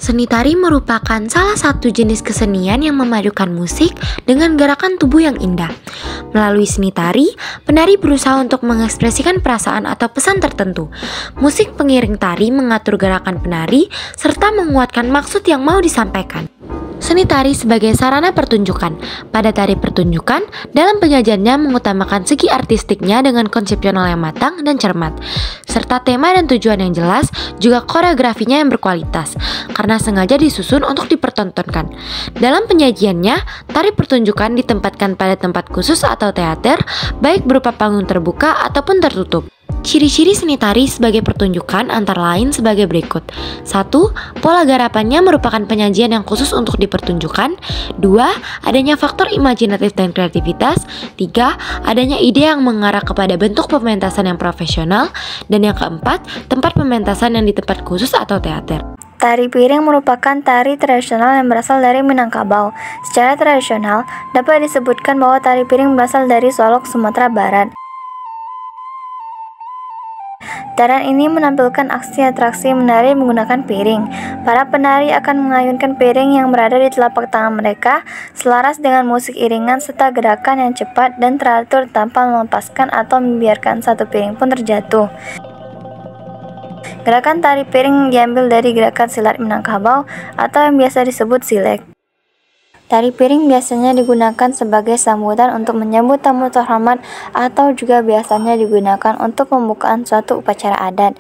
Seni tari merupakan salah satu jenis kesenian yang memadukan musik dengan gerakan tubuh yang indah. Melalui seni tari, penari berusaha untuk mengekspresikan perasaan atau pesan tertentu. Musik pengiring tari mengatur gerakan penari serta menguatkan maksud yang mau disampaikan. Seni tari sebagai sarana pertunjukan. Pada tari pertunjukan, dalam penyajiannya mengutamakan segi artistiknya dengan konsepsional yang matang dan cermat, serta tema dan tujuan yang jelas, juga koreografinya yang berkualitas, karena sengaja disusun untuk dipertontonkan. Dalam penyajiannya, tari pertunjukan ditempatkan pada tempat khusus atau teater, baik berupa panggung terbuka ataupun tertutup. Ciri-ciri seni tari sebagai pertunjukan antara lain sebagai berikut. 1. Pola garapannya merupakan penyajian yang khusus untuk dipertunjukkan. 2. Adanya faktor imajinatif dan kreativitas. 3. Adanya ide yang mengarah kepada bentuk pementasan yang profesional. Dan yang keempat, tempat pementasan yang di tempat khusus atau teater. Tari piring merupakan tari tradisional yang berasal dari Minangkabau. Secara tradisional, dapat disebutkan bahwa tari piring berasal dari Solok, Sumatera Barat. Tarian ini menampilkan aksi atraksi menari menggunakan piring. Para penari akan mengayunkan piring yang berada di telapak tangan mereka, selaras dengan musik iringan serta gerakan yang cepat dan teratur tanpa melepaskan atau membiarkan satu piring pun terjatuh. Gerakan tari piring diambil dari gerakan silat Minangkabau atau yang biasa disebut silek. Tari piring biasanya digunakan sebagai sambutan untuk menyambut tamu terhormat atau juga biasanya digunakan untuk pembukaan suatu upacara adat.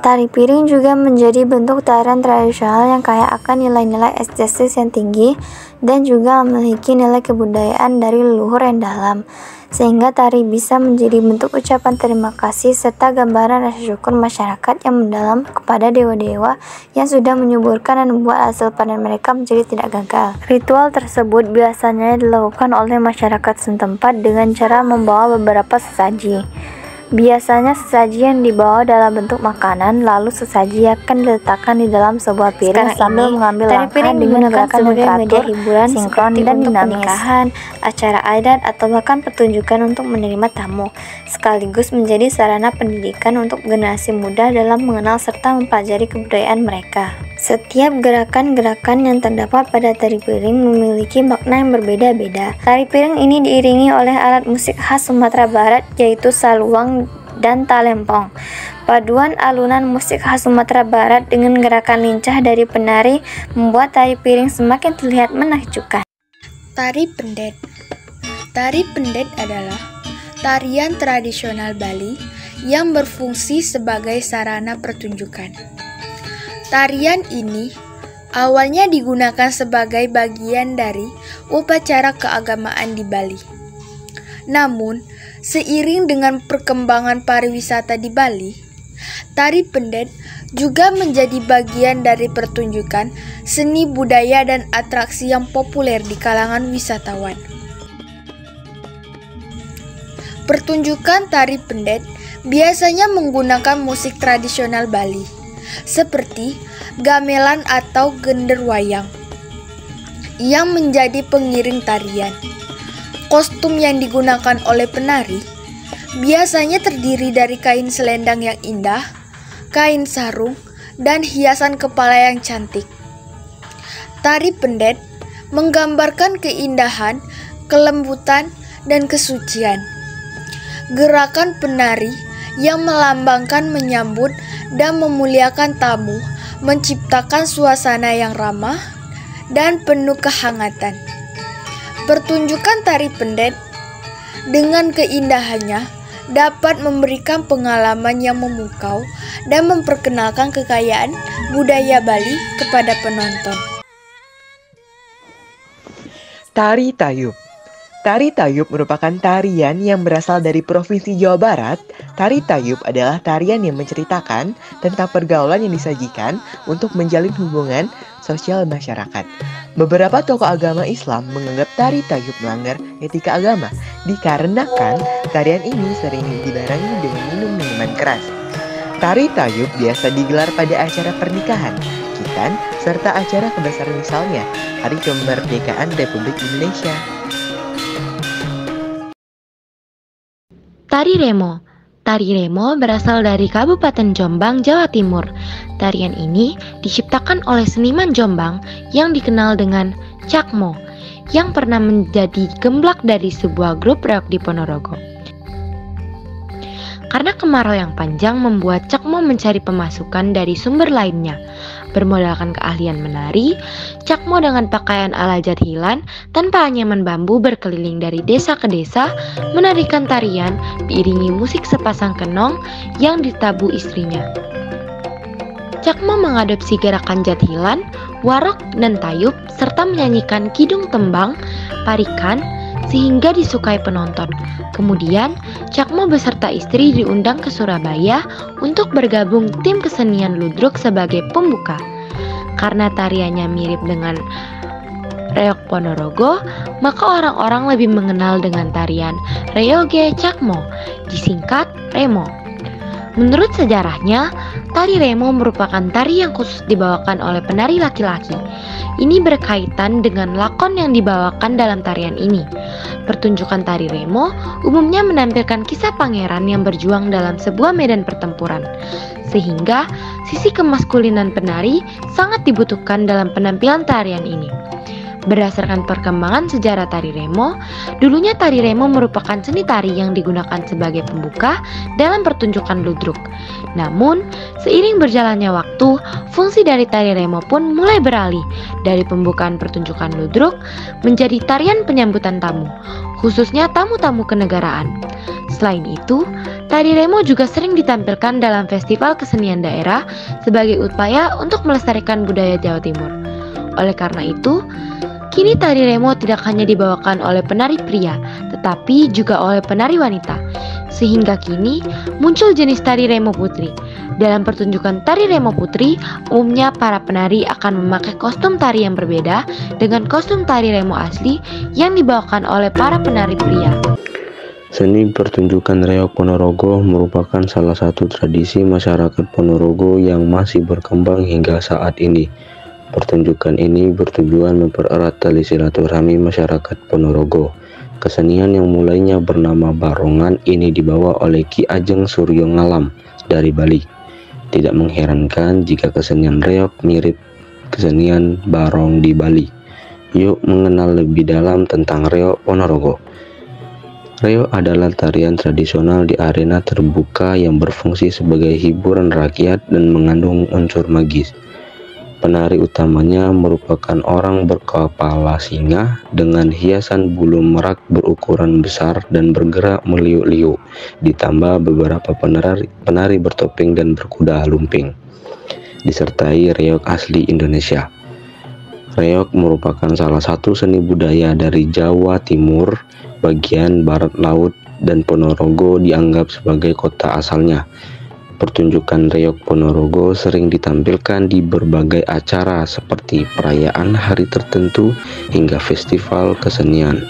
Tari piring juga menjadi bentuk tarian tradisional yang kaya akan nilai-nilai estetis yang tinggi dan juga memiliki nilai kebudayaan dari leluhur yang dalam, sehingga tari bisa menjadi bentuk ucapan terima kasih serta gambaran rasa syukur masyarakat yang mendalam kepada dewa-dewa yang sudah menyuburkan dan membuat hasil panen mereka menjadi tidak gagal. Ritual tersebut biasanya dilakukan oleh masyarakat setempat dengan cara membawa beberapa sesaji. Biasanya sesaji yang dibawa dalam bentuk makanan, lalu sesaji akan diletakkan di dalam sebuah piring sambil mengambil langkah dengan gerakan yang teratur, hiburan, sinkron, dan dinamis. Pernikahan, acara adat, atau bahkan pertunjukan untuk menerima tamu, sekaligus menjadi sarana pendidikan untuk generasi muda dalam mengenal serta mempelajari kebudayaan mereka. Setiap gerakan-gerakan yang terdapat pada tari piring memiliki makna yang berbeda-beda. Tari piring ini diiringi oleh alat musik khas Sumatera Barat, yaitu saluang dan talempong. Paduan alunan musik khas Sumatera Barat dengan gerakan lincah dari penari membuat tari piring semakin terlihat menakjubkan. Tari pendet. Tari pendet adalah tarian tradisional Bali yang berfungsi sebagai sarana pertunjukan. Tarian ini awalnya digunakan sebagai bagian dari upacara keagamaan di Bali. Namun, seiring dengan perkembangan pariwisata di Bali, tari pendet juga menjadi bagian dari pertunjukan seni budaya dan atraksi yang populer di kalangan wisatawan. Pertunjukan tari pendet biasanya menggunakan musik tradisional Bali, seperti gamelan atau genderwayang, yang menjadi pengiring tarian. Kostum yang digunakan oleh penari biasanya terdiri dari kain selendang yang indah, kain sarung, dan hiasan kepala yang cantik. Tari pendet menggambarkan keindahan, kelembutan, dan kesucian. Gerakan penari yang melambangkan menyambut dan memuliakan tamu, menciptakan suasana yang ramah dan penuh kehangatan. Pertunjukan tari pendet dengan keindahannya dapat memberikan pengalaman yang memukau dan memperkenalkan kekayaan budaya Bali kepada penonton. Tari Tayub. Tari Tayub merupakan tarian yang berasal dari Provinsi Jawa Barat. Tari Tayub adalah tarian yang menceritakan tentang pergaulan yang disajikan untuk menjalin hubungan sosial masyarakat. Beberapa tokoh agama Islam menganggap tari Tayub melanggar etika agama dikarenakan tarian ini sering dibarengi dengan minum minuman keras. Tari Tayub biasa digelar pada acara pernikahan, khitan, serta acara kebesaran misalnya Hari Kemerdekaan Republik Indonesia. Tari Remo. Tari Remo berasal dari Kabupaten Jombang, Jawa Timur. Tarian ini diciptakan oleh seniman Jombang yang dikenal dengan Cakmo, yang pernah menjadi gemblak dari sebuah grup reog di Ponorogo. Karena kemarau yang panjang membuat Cakmo mencari pemasukan dari sumber lainnya. Bermodalkan keahlian menari, Cakmo dengan pakaian ala jathilan tanpa anyaman bambu berkeliling dari desa ke desa menarikan tarian diiringi musik sepasang kenong yang ditabuh istrinya. Cakmo mengadopsi gerakan jathilan, warok, dan tayub serta menyanyikan kidung tembang, parikan, sehingga disukai penonton. Kemudian, Cakmo beserta istri diundang ke Surabaya untuk bergabung tim kesenian ludruk sebagai pembuka. Karena tariannya mirip dengan reog Ponorogo, maka orang-orang lebih mengenal dengan tarian Reoge Cakmo, disingkat Remo. Menurut sejarahnya, tari Remo merupakan tari yang khusus dibawakan oleh penari laki-laki. Ini berkaitan dengan lakon yang dibawakan dalam tarian ini. Pertunjukan tari Remo umumnya menampilkan kisah pangeran yang berjuang dalam sebuah medan pertempuran, sehingga sisi kemaskulinan penari sangat dibutuhkan dalam penampilan tarian ini. Berdasarkan perkembangan sejarah tari Remo, dulunya tari Remo merupakan seni tari yang digunakan sebagai pembuka dalam pertunjukan ludruk. Namun, seiring berjalannya waktu, fungsi dari tari Remo pun mulai beralih dari pembukaan pertunjukan ludruk menjadi tarian penyambutan tamu, khususnya tamu-tamu kenegaraan. Selain itu, tari Remo juga sering ditampilkan dalam festival kesenian daerah sebagai upaya untuk melestarikan budaya Jawa Timur. Oleh karena itu, kini tari Remo tidak hanya dibawakan oleh penari pria, tetapi juga oleh penari wanita. Sehingga kini muncul jenis tari Remo Putri. Dalam pertunjukan tari Remo Putri, umumnya para penari akan memakai kostum tari yang berbeda dengan kostum tari Remo asli yang dibawakan oleh para penari pria. Seni pertunjukan reog Ponorogo merupakan salah satu tradisi masyarakat Ponorogo yang masih berkembang hingga saat ini. Pertunjukan ini bertujuan mempererat tali silaturahmi masyarakat Ponorogo. Kesenian yang mulainya bernama barongan ini dibawa oleh Ki Ajeng Suryo Ngalam dari Bali. Tidak mengherankan jika kesenian reog mirip kesenian barong di Bali. Yuk mengenal lebih dalam tentang reog Ponorogo. Reog adalah tarian tradisional di arena terbuka yang berfungsi sebagai hiburan rakyat dan mengandung unsur magis. Penari utamanya merupakan orang berkepala singa dengan hiasan bulu merak berukuran besar dan bergerak meliuk-liuk, ditambah beberapa penari bertopeng dan berkuda lumping, disertai reog asli Indonesia. Reog merupakan salah satu seni budaya dari Jawa Timur, bagian barat laut, dan Ponorogo dianggap sebagai kota asalnya. Pertunjukan reog Ponorogo sering ditampilkan di berbagai acara seperti perayaan hari tertentu hingga festival kesenian.